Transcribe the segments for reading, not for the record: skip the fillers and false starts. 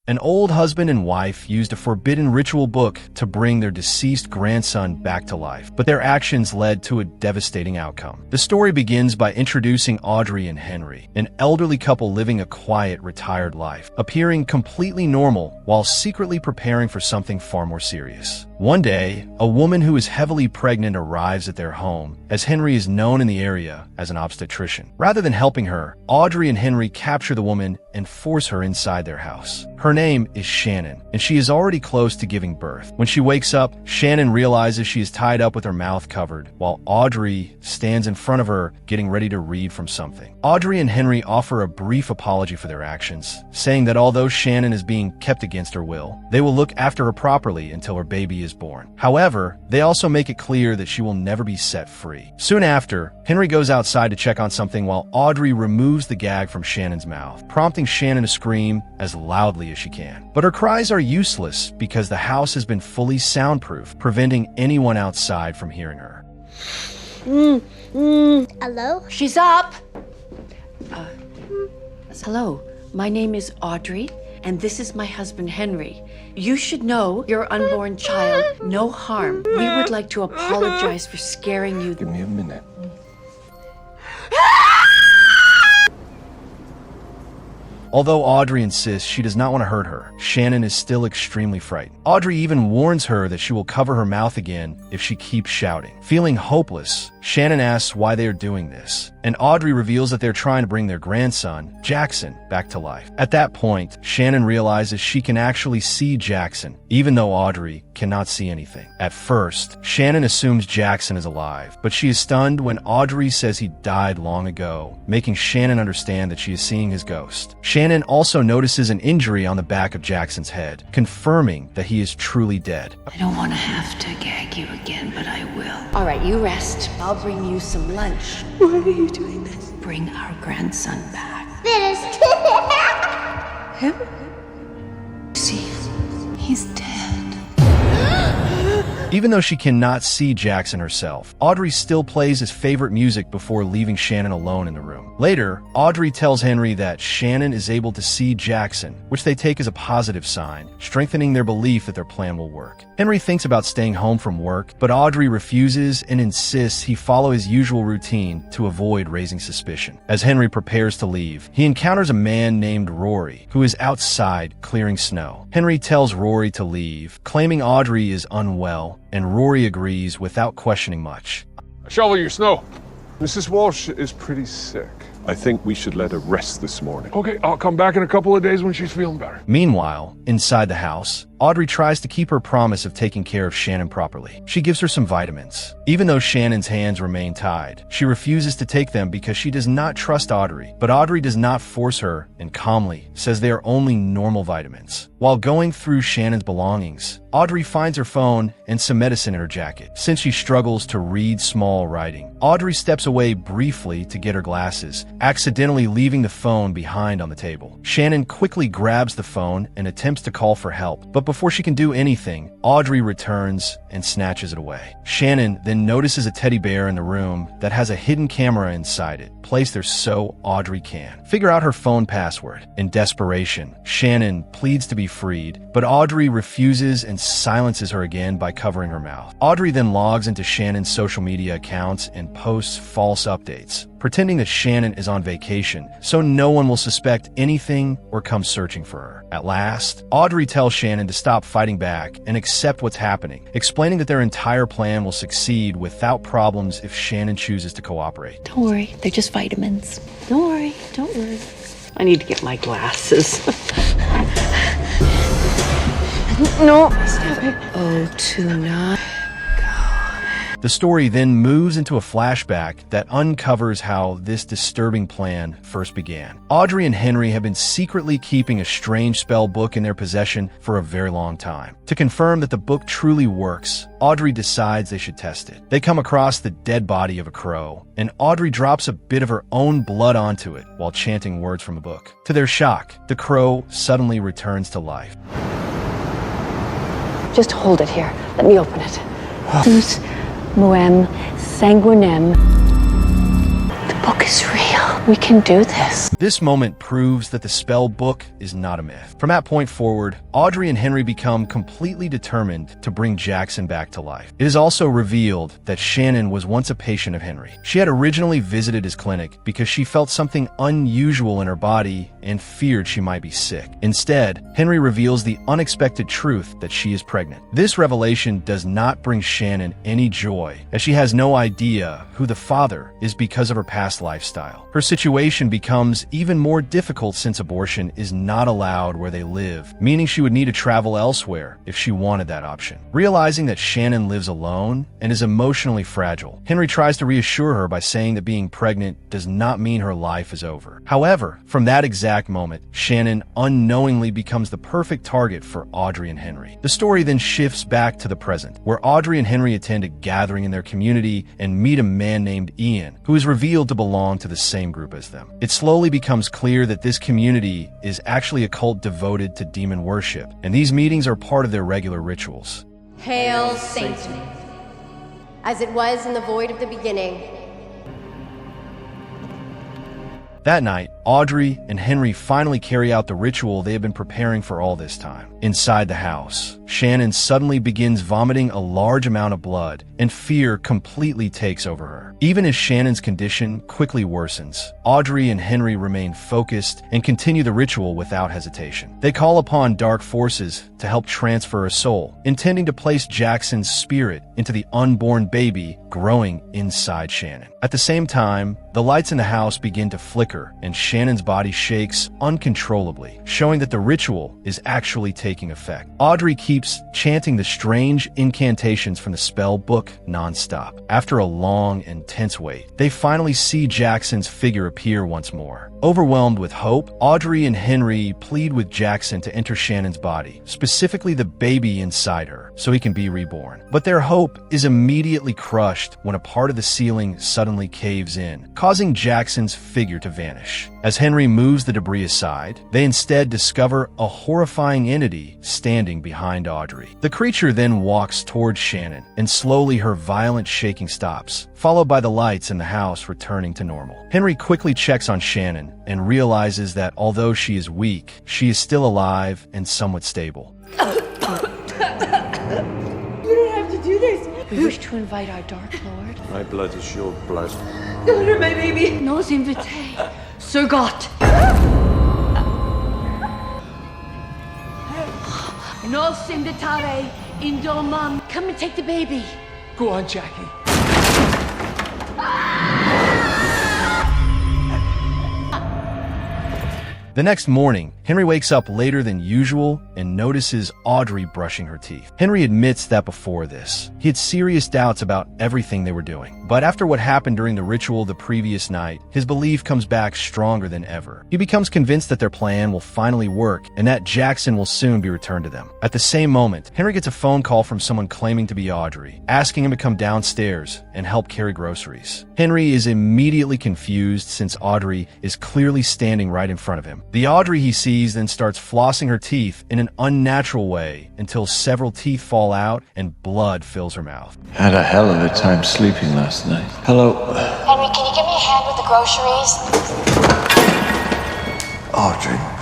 An old husband and wife used a forbidden ritual book to bring their deceased grandson back to life, but their actions led to a devastating outcome. The story begins by introducing Audrey and Henry, an elderly couple living a quiet, retired life, appearing completely normal while secretly preparing for something far more serious. One day, a woman who is heavily pregnant arrives at their home, as Henry is known in the area as an obstetrician. Rather than helping her, Audrey and Henry capture the woman and force her inside their house. Her name is Shannon, and she is already close to giving birth. When she wakes up, Shannon realizes she is tied up with her mouth covered, while Audrey stands in front of her, getting ready to read from something. Audrey and Henry offer a brief apology for their actions, saying that although Shannon is being kept against her will, they will look after her properly until her baby is born. However, they also make it clear that she will never be set free. Soon after, Henry goes outside to check on something while Audrey removes the gag from Shannon's mouth, prompting Shannon to scream as loudly as she can. But her cries are useless because the house has been fully soundproof, preventing anyone outside from hearing her. Hello? She's up! Hello, my name is Audrey, and this is my husband Henry. You should know your unborn child, no harm. We would like to apologize for scaring you. Give me a minute. Although Audrey insists she does not want to hurt her, Shannon is still extremely frightened. Audrey even warns her that she will cover her mouth again if she keeps shouting. Feeling hopeless, Shannon asks why they are doing this, and Audrey reveals that they're trying to bring their grandson, Jackson, back to life. At that point, Shannon realizes she can actually see Jackson, even though Audrey cannot see anything. At first, Shannon assumes Jackson is alive, but she is stunned when Audrey says he died long ago, making Shannon understand that she is seeing his ghost. Shannon also notices an injury on the back of Jackson's head, confirming that he is truly dead. I don't want to have to gag you again, but I will. All right, you rest. I'll bring you some lunch. Why are you doing this? Bring our grandson back. Finished. Him? See, he's dead. Even though she cannot see Jackson herself, Audrey still plays his favorite music before leaving Shannon alone in the room. Later, Audrey tells Henry that Shannon is able to see Jackson, which they take as a positive sign, strengthening their belief that their plan will work. Henry thinks about staying home from work, but Audrey refuses and insists he follow his usual routine to avoid raising suspicion. As Henry prepares to leave, he encounters a man named Rory, who is outside clearing snow. Henry tells Rory to leave, claiming Audrey is unwell, and Rory agrees without questioning much. Shovel your snow. Mrs. Walsh is pretty sick. I think we should let her rest this morning. Okay, I'll come back in a couple of days when she's feeling better. Meanwhile, inside the house, Audrey tries to keep her promise of taking care of Shannon properly. She gives her some vitamins. Even though Shannon's hands remain tied, she refuses to take them because she does not trust Audrey. But Audrey does not force her and calmly says they are only normal vitamins. While going through Shannon's belongings, Audrey finds her phone and some medicine in her jacket. Since she struggles to read small writing, Audrey steps away briefly to get her glasses, accidentally leaving the phone behind on the table. Shannon quickly grabs the phone and attempts to call for help, but before she can do anything, Audrey returns and snatches it away. Shannon then notices a teddy bear in the room that has a hidden camera inside it, placed there so Audrey can figure out her phone password. In desperation, Shannon pleads to be freed, but Audrey refuses and silences her again by covering her mouth. Audrey then logs into Shannon's social media accounts and posts false updates, pretending that Shannon is on vacation so no one will suspect anything or come searching for her. At last, Audrey tells Shannon to stop fighting back and accept what's happening, explaining that their entire plan will succeed without problems if Shannon chooses to cooperate. Don't worry, they're just vitamins. Don't worry, don't worry. I need to get my glasses. No, stop it. 029. The story then moves into a flashback that uncovers how this disturbing plan first began. Audrey and Henry have been secretly keeping a strange spell book in their possession for a very long time. To confirm that the book truly works, Audrey decides they should test it. They come across the dead body of a crow, and Audrey drops a bit of her own blood onto it while chanting words from a book. To their shock, the crow suddenly returns to life. Just hold it here. Let me open it. Who's Muem Sanguinem. The book is real. We can do this. This moment proves that the spell book is not a myth. From that point forward, Audrey and Henry become completely determined to bring Jackson back to life. It is also revealed that Shannon was once a patient of Henry. She had originally visited his clinic because she felt something unusual in her body and feared she might be sick. Instead, Henry reveals the unexpected truth that she is pregnant. This revelation does not bring Shannon any joy, as she has no idea who the father is because of her past lifestyle. Her situation becomes even more difficult since abortion is not allowed where they live, meaning she would need to travel elsewhere if she wanted that option. Realizing that Shannon lives alone and is emotionally fragile, Henry tries to reassure her by saying that being pregnant does not mean her life is over. However, from that exact moment, Shannon unknowingly becomes the perfect target for Audrey and Henry. The story then shifts back to the present, where Audrey and Henry attend a gathering in their community and meet a man named Ian, who is revealed to belong to the same group as them. It slowly becomes clear that this community is actually a cult devoted to demon worship, and these meetings are part of their regular rituals. Hail Satan, as it was in the void of the beginning. That night, Audrey and Henry finally carry out the ritual they have been preparing for all this time. Inside the house, Shannon suddenly begins vomiting a large amount of blood, and fear completely takes over her. Even as Shannon's condition quickly worsens, Audrey and Henry remain focused and continue the ritual without hesitation. They call upon dark forces to help transfer a soul, intending to place Jackson's spirit into the unborn baby growing inside Shannon. At the same time, the lights in the house begin to flicker, and Shannon's body shakes uncontrollably, showing that the ritual is actually taking effect. Audrey keeps chanting the strange incantations from the spell book non-stop. After a long and tense wait, they finally see Jackson's figure appear once more. Overwhelmed with hope, Audrey and Henry plead with Jackson to enter Shannon's body, specifically the baby inside her, so he can be reborn. But their hope is immediately crushed when a part of the ceiling suddenly caves in, causing Jackson's figure to vanish. As Henry moves the debris aside, they instead discover a horrifying entity standing behind Audrey. The creature then walks towards Shannon, and slowly her violent shaking stops, followed by the lights in the house returning to normal. Henry quickly checks on Shannon and realizes that although she is weak, she is still alive and somewhat stable. You don't have to do this. We wish to invite our Dark Lord. My blood is your blood. Don't hurt my baby. Nos invite, Sir God. Nos invitare indomam. Come and take the baby. Go on, Jackie. The next morning, Henry wakes up later than usual and notices Audrey brushing her teeth. Henry admits that before this, he had serious doubts about everything they were doing. But after what happened during the ritual the previous night, his belief comes back stronger than ever. He becomes convinced that their plan will finally work and that Jackson will soon be returned to them. At the same moment, Henry gets a phone call from someone claiming to be Audrey, asking him to come downstairs and help carry groceries. Henry is immediately confused since Audrey is clearly standing right in front of him. The Audrey he sees then starts flossing her teeth in an unnatural way until several teeth fall out and blood fills her mouth. Had a hell of a time sleeping last night. Hello. Henry, can you give me a hand with the groceries? Audrey.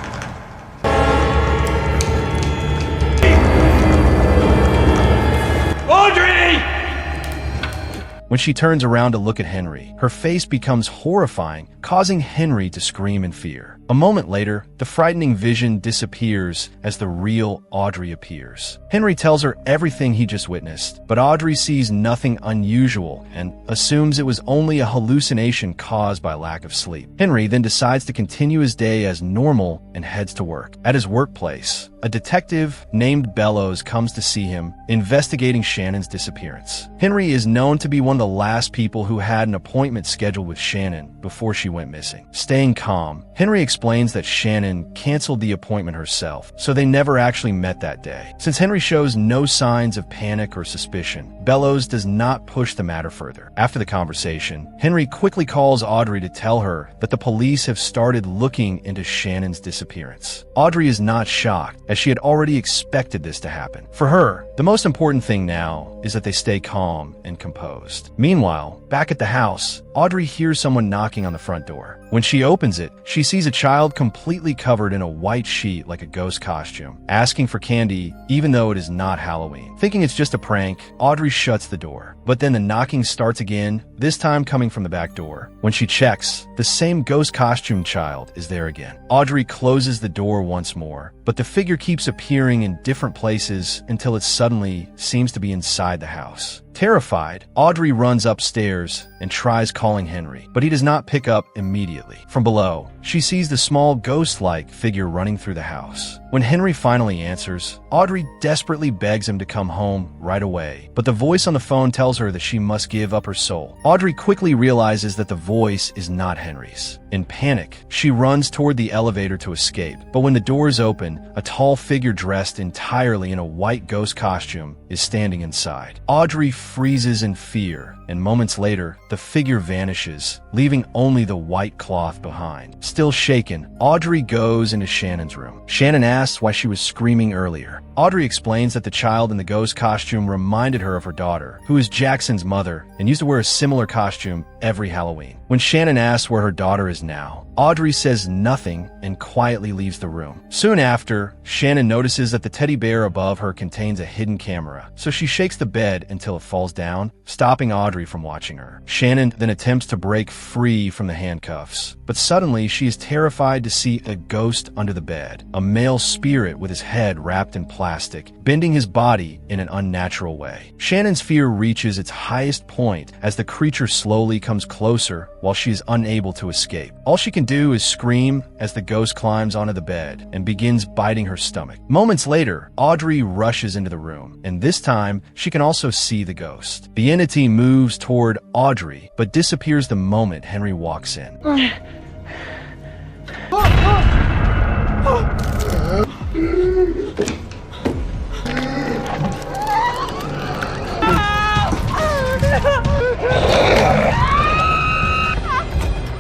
When she turns around to look at Henry, her face becomes horrifying, causing Henry to scream in fear. A moment later, the frightening vision disappears as the real Audrey appears. Henry tells her everything he just witnessed, but Audrey sees nothing unusual and assumes it was only a hallucination caused by lack of sleep. Henry then decides to continue his day as normal and heads to work. At his workplace, a detective named Bellows comes to see him, investigating Shannon's disappearance. Henry is known to be one of the last people who had an appointment scheduled with Shannon before she went missing. Staying calm, Henry explains that Shannon canceled the appointment herself, so they never actually met that day. Since Henry shows no signs of panic or suspicion, Bellows does not push the matter further. After the conversation, Henry quickly calls Audrey to tell her that the police have started looking into Shannon's disappearance. Audrey is not shocked, as she had already expected this to happen. For her, the most important thing now is that they stay calm and composed. Meanwhile, back at the house, Audrey hears someone knocking on the front door. When she opens it, she sees a child completely covered in a white sheet like a ghost costume, asking for candy even though it is not Halloween. Thinking it's just a prank, Audrey shuts the door. But then the knocking starts again, this time coming from the back door. When she checks, the same ghost costume child is there again. Audrey closes the door once more, but the figure keeps appearing in different places until it suddenly seems to be inside the house. Terrified, Audrey runs upstairs and tries calling Henry, but he does not pick up immediately. From below, she sees the small ghost-like figure running through the house. When Henry finally answers, Audrey desperately begs him to come home right away, but the voice on the phone tells her that she must give up her soul. Audrey quickly realizes that the voice is not Henry's. In panic, she runs toward the elevator to escape, but when the doors open, a tall figure dressed entirely in a white ghost costume is standing inside. Audrey freezes in fear, and moments later, the figure vanishes, leaving only the white cloth behind. Still shaken, Audrey goes into Shannon's room. Shannon asks why she was screaming earlier. Audrey explains that the child in the ghost costume reminded her of her daughter, who is Jackson's mother and used to wear a similar costume every Halloween. When Shannon asks where her daughter is now, Audrey says nothing and quietly leaves the room. Soon after, Shannon notices that the teddy bear above her contains a hidden camera, so she shakes the bed until it falls down, stopping Audrey from watching her. Shannon then attempts to break free from the handcuffs, but suddenly she is terrified to see a ghost under the bed, a male spirit with his head wrapped in plastic, bending his body in an unnatural way. Shannon's fear reaches its highest point as the creature slowly comes closer while she is unable to escape. All she can do is scream as the ghost climbs onto the bed and begins biting her stomach. Moments later, Audrey rushes into the room, and this time she can also see the ghost. The entity moves toward Audrey, but disappears the moment Henry walks in.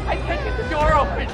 I can't get the door open!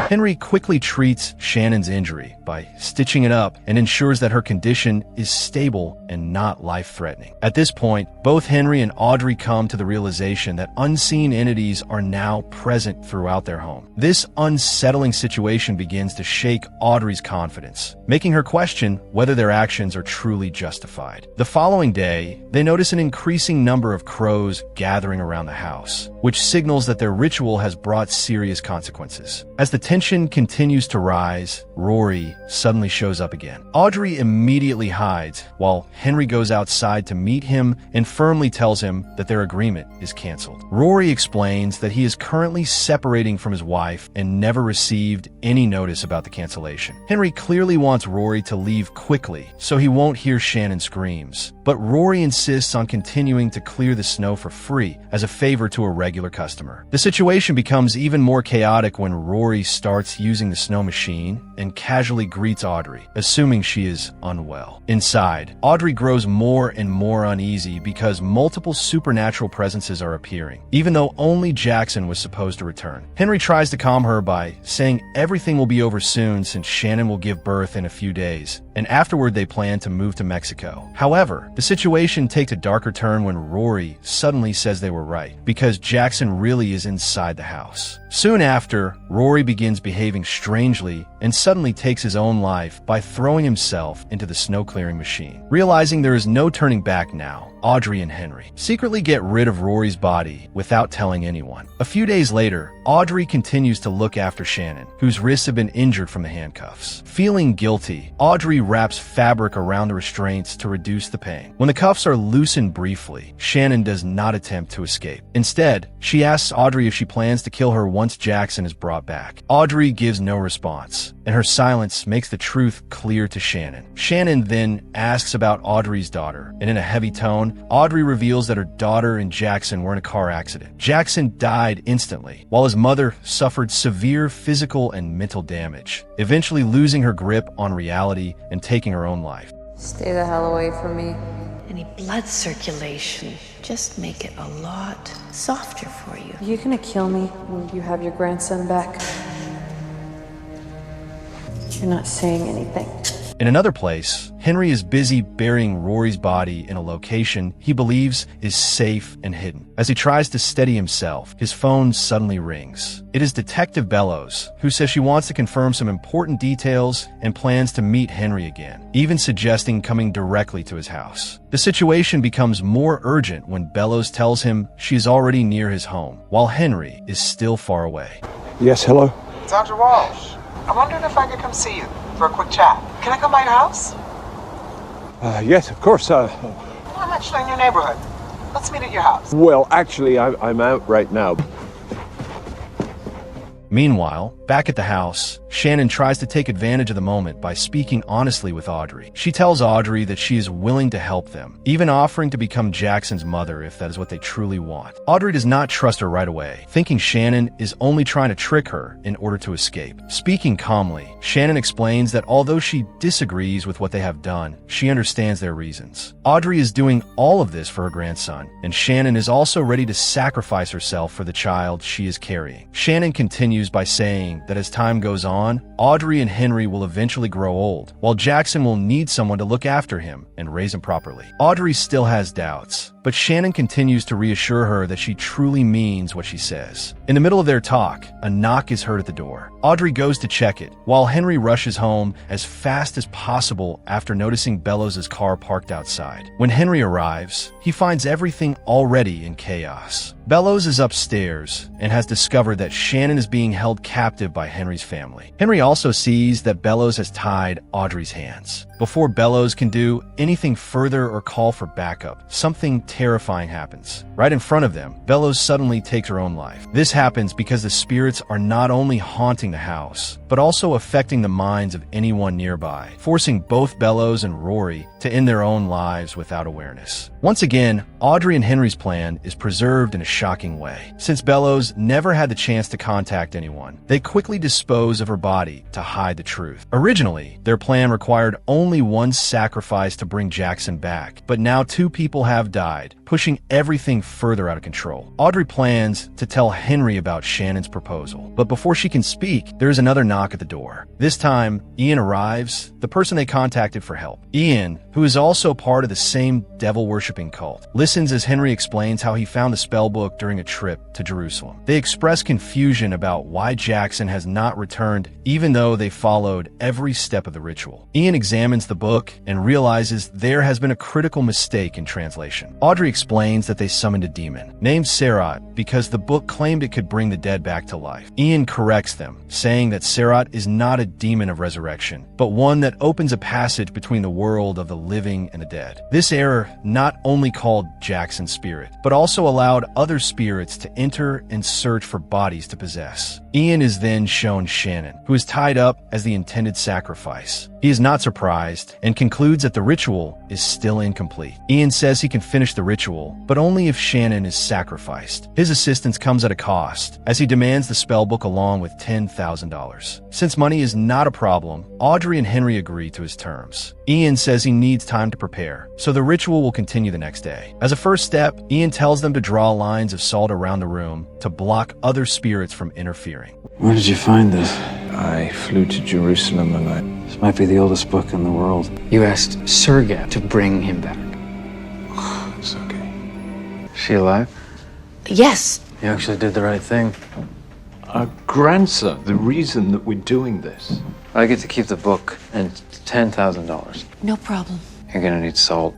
Henry quickly treats Shannon's injury by stitching it up and ensures that her condition is stable and not life-threatening. At this point, both Henry and Audrey come to the realization that unseen entities are now present throughout their home. This unsettling situation begins to shake Audrey's confidence, making her question whether their actions are truly justified. The following day, they notice an increasing number of crows gathering around the house, which signals that their ritual has brought serious consequences. As the tension continues to rise, Rory suddenly shows up again. Audrey immediately hides, while Henry goes outside to meet him and firmly tells him that their agreement is canceled. Rory explains that he is currently separating from his wife and never received any notice about the cancellation. Henry clearly wants Rory to leave quickly so he won't hear Shannon's screams, but Rory insists on continuing to clear the snow for free as a favor to a regular customer. The situation becomes even more chaotic when Rory starts using the snow machine and casually greets Audrey, assuming she is unwell. Inside, Audrey grows more and more uneasy because multiple supernatural presences are appearing, even though only Jackson was supposed to return. Henry tries to calm her by saying everything will be over soon since Shannon will give birth in a few days, and afterward they plan to move to Mexico. However, the situation takes a darker turn when Rory suddenly says they were right, because Jackson really is inside the house. Soon after, Rory begins behaving strangely and suddenly takes his own life by throwing himself into the snow clearing machine. Realizing there is no turning back now, Audrey and Henry secretly get rid of Rory's body without telling anyone. A few days later, Audrey continues to look after Shannon, whose wrists have been injured from the handcuffs. Feeling guilty, Audrey wraps fabric around the restraints to reduce the pain. When the cuffs are loosened briefly, Shannon does not attempt to escape. Instead, she asks Audrey if she plans to kill her once Jackson is brought back. Audrey gives no response, years, and her silence makes the truth clear to Shannon. Shannon then asks about Audrey's daughter, and in a heavy tone, Audrey reveals that her daughter and Jackson were in a car accident. Jackson died instantly, while his mother suffered severe physical and mental damage, eventually losing her grip on reality and taking her own life. Stay the hell away from me. Any blood circulation, just make it a lot softer for you. Are you gonna kill me when you have your grandson back? You're not saying anything. In another place, Henry is busy burying Rory's body in a location he believes is safe and hidden. As he tries to steady himself, his phone suddenly rings. It is Detective Bellows, who says she wants to confirm some important details and plans to meet Henry again, even suggesting coming directly to his house. The situation becomes more urgent when Bellows tells him she is already near his home, while Henry is still far away. Yes, hello? Dr. Walsh, I'm wondering if I could come see you for a quick chat. Can I come by your house? Yes, of course. I'm actually in your neighborhood. Let's meet at your house. Well, actually, I'm out right now. Meanwhile, back at the house, Shannon tries to take advantage of the moment by speaking honestly with Audrey. She tells Audrey that she is willing to help them, even offering to become Jackson's mother if that is what they truly want. Audrey does not trust her right away, thinking Shannon is only trying to trick her in order to escape. Speaking calmly, Shannon explains that although she disagrees with what they have done, she understands their reasons. Audrey is doing all of this for her grandson, and Shannon is also ready to sacrifice herself for the child she is carrying. Shannon continues by saying that as time goes on, Audrey and Henry will eventually grow old, while Jackson will need someone to look after him and raise him properly. Audrey still has doubts, but Shannon continues to reassure her that she truly means what she says. In the middle of their talk, a knock is heard at the door. Audrey goes to check it, while Henry rushes home as fast as possible after noticing Bellows' car parked outside. When Henry arrives, he finds everything already in chaos. Bellows is upstairs and has discovered that Shannon is being held captive by Henry's family. Henry also sees that Bellows has tied Audrey's hands. Before Bellows can do anything further or call for backup, something terrifying happens. Right in front of them, Bellows suddenly takes her own life. This happens because the spirits are not only haunting the house, but also affecting the minds of anyone nearby, forcing both Bellows and Rory to end their own lives without awareness. Once again, Audrey and Henry's plan is preserved in a shocking way. Since Bellows never had the chance to contact anyone, they quickly dispose of her body to hide the truth. Originally, their plan required only one sacrifice to bring Jackson back, but now two people have died, pushing everything further out of control. Audrey plans to tell Henry about Shannon's proposal, but before she can speak, there is another knock at the door. This time, Ian arrives, the person they contacted for help. Ian, who is also part of the same devil-worshipping cult, listens as Henry explains how he found the spellbook during a trip to Jerusalem. They express confusion about why Jackson has not returned, even though they followed every step of the ritual. Ian examines the book and realizes there has been a critical mistake in translation. Audrey explains that they summoned a demon, named Serat, because the book claimed it could bring the dead back to life. Ian corrects them, saying that Serat is not a demon of resurrection, but one that opens a passage between the world of the living and the dead. This error not only called Jackson's spirit, but also allowed other spirits to enter and search for bodies to possess. Ian is then shown Shannon, who is tied up as the intended sacrifice. He is not surprised and concludes that the ritual is still incomplete. Ian says he can finish the ritual, but only if Shannon is sacrificed. His assistance comes at a cost, as he demands the spellbook along with $10,000. Since money is not a problem, Audrey and Henry agree to his terms. Ian says he needs time to prepare, so the ritual will continue the next day. As a first step, Ian tells them to draw lines of salt around the room to block other spirits from interfering. Where did you find this? I flew to Jerusalem and This might be the oldest book in the world. You asked Sergei to bring him back. It's okay. Is she alive? Yes. You actually did the right thing. Our grandson, the reason that we're doing this. I get to keep the book and $10,000. No problem. You're gonna need salt.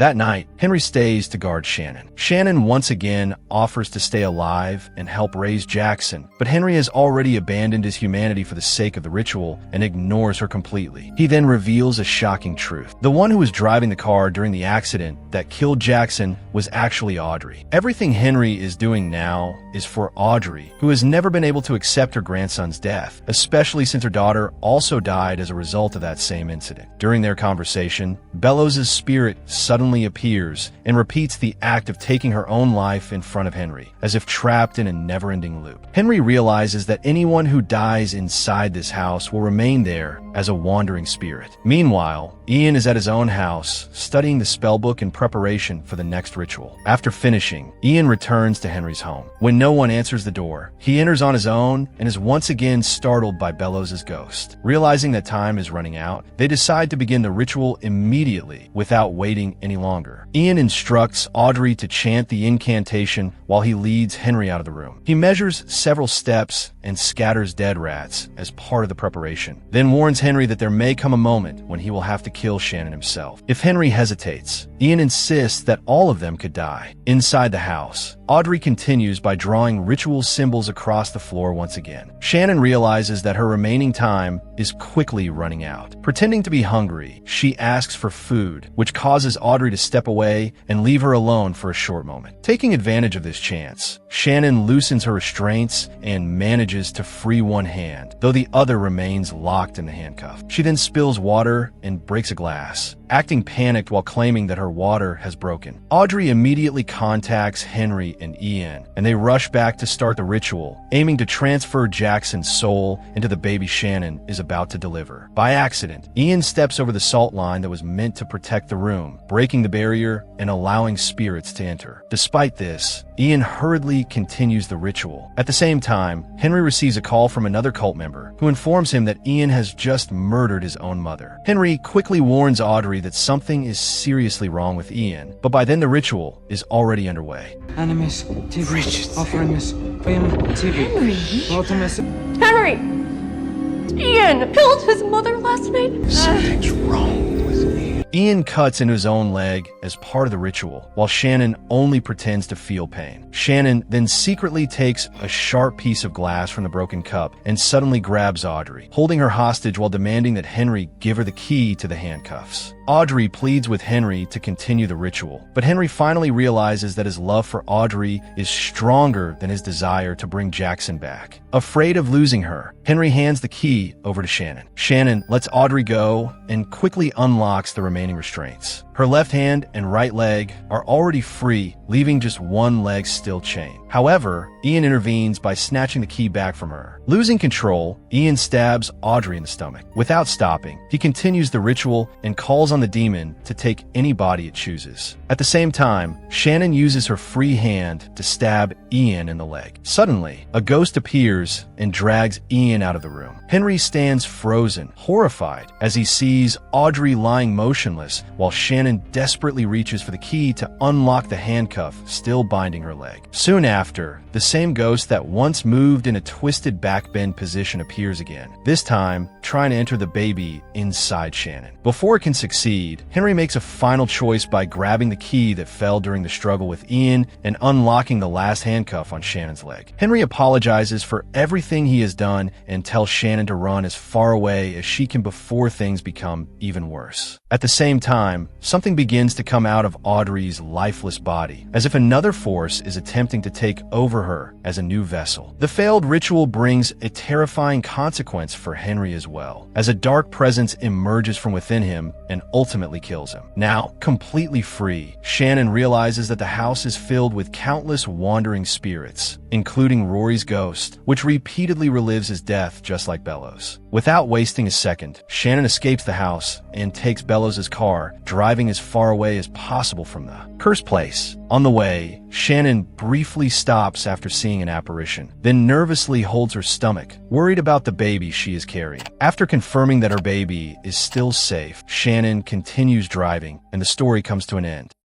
That night, Henry stays to guard Shannon. Shannon once again offers to stay alive and help raise Jackson, but Henry has already abandoned his humanity for the sake of the ritual and ignores her completely. He then reveals a shocking truth. The one who was driving the car during the accident that killed Jackson was actually Audrey. Everything Henry is doing now is for Audrey, who has never been able to accept her grandson's death, especially since her daughter also died as a result of that same incident. During their conversation, Bellows' spirit suddenly appears and repeats the act of taking her own life in front of Henry, as if trapped in a never-ending loop. Henry realizes that anyone who dies inside this house will remain there as a wandering spirit. Meanwhile, Ian is at his own house, studying the spellbook in preparation for the next ritual. After finishing, Ian returns to Henry's home. When no one answers the door, he enters on his own and is once again startled by Bellows' ghost. Realizing that time is running out, they decide to begin the ritual immediately without waiting any longer. Ian instructs Audrey to chant the incantation while he leads Henry out of the room. He measures several steps and scatters dead rats as part of the preparation, then warns Henry that there may come a moment when he will have to kill Shannon himself. If Henry hesitates, Ian insists that all of them could die. Inside the house, Audrey continues by drawing ritual symbols across the floor once again. Shannon realizes that her remaining time is quickly running out. Pretending to be hungry, she asks for food, which causes Audrey to step away and leave her alone for a short moment. Taking advantage of this chance, Shannon loosens her restraints and manages to free one hand, though the other remains locked in the handcuff. She then spills water and breaks a glass, acting panicked while claiming that her water has broken. Audrey immediately contacts Henry and Ian, and they rush back to start the ritual, aiming to transfer Jackson's soul into the baby Shannon is about to deliver. By accident, Ian steps over the salt line that was meant to protect the room, breaking the barrier and allowing spirits to enter. Despite this, Ian hurriedly continues the ritual. At the same time, Henry receives a call from another cult member who informs him that Ian has just murdered his own mother. Henry quickly warns Audrey that something is seriously wrong with Ian, but by then the ritual is already underway. Animus, TV, offerings, film, TV, Henry! Ian killed his mother last night. Something's wrong with me. Ian cuts into his own leg as part of the ritual, while Shannon only pretends to feel pain. Shannon then secretly takes a sharp piece of glass from the broken cup and suddenly grabs Audrey, holding her hostage while demanding that Henry give her the key to the handcuffs. Audrey pleads with Henry to continue the ritual, but Henry finally realizes that his love for Audrey is stronger than his desire to bring Jackson back. Afraid of losing her, Henry hands the key over to Shannon. Shannon lets Audrey go and quickly unlocks the remaining restraints. Her left hand and right leg are already free, leaving just one leg still chained. However, Ian intervenes by snatching the key back from her. Losing control, Ian stabs Audrey in the stomach. Without stopping, he continues the ritual and calls on the demon to take any body it chooses. At the same time, Shannon uses her free hand to stab Ian in the leg. Suddenly, a ghost appears and drags Ian out of the room. Henry stands frozen, horrified, as he sees Audrey lying motionless while Shannon desperately reaches for the key to unlock the handcuff still binding her leg. Soon after, the same ghost that once moved in a twisted backbend position appears again, this time trying to enter the baby inside Shannon. Before it can succeed, Henry makes a final choice by grabbing the key that fell during the struggle with Ian and unlocking the last handcuff on Shannon's leg. Henry apologizes for everything he has done and tells Shannon to run as far away as she can before things become even worse. At the same time, something begins to come out of Audrey's lifeless body, as if another force is attempting to take over her as a new vessel. The failed ritual brings a terrifying consequence for Henry as well, as a dark presence emerges from within him and ultimately kills him. Now, completely free, Shannon realizes that the house is filled with countless wandering spirits, including Rory's ghost, which repeatedly relives his death just like Bellows. Without wasting a second, Shannon escapes the house and takes Bellows' car, driving as far away as possible from the cursed place. On the way, Shannon briefly stops after seeing an apparition, then nervously holds her stomach, worried about the baby she is carrying. After confirming that her baby is still safe, Shannon continues driving, and the story comes to an end.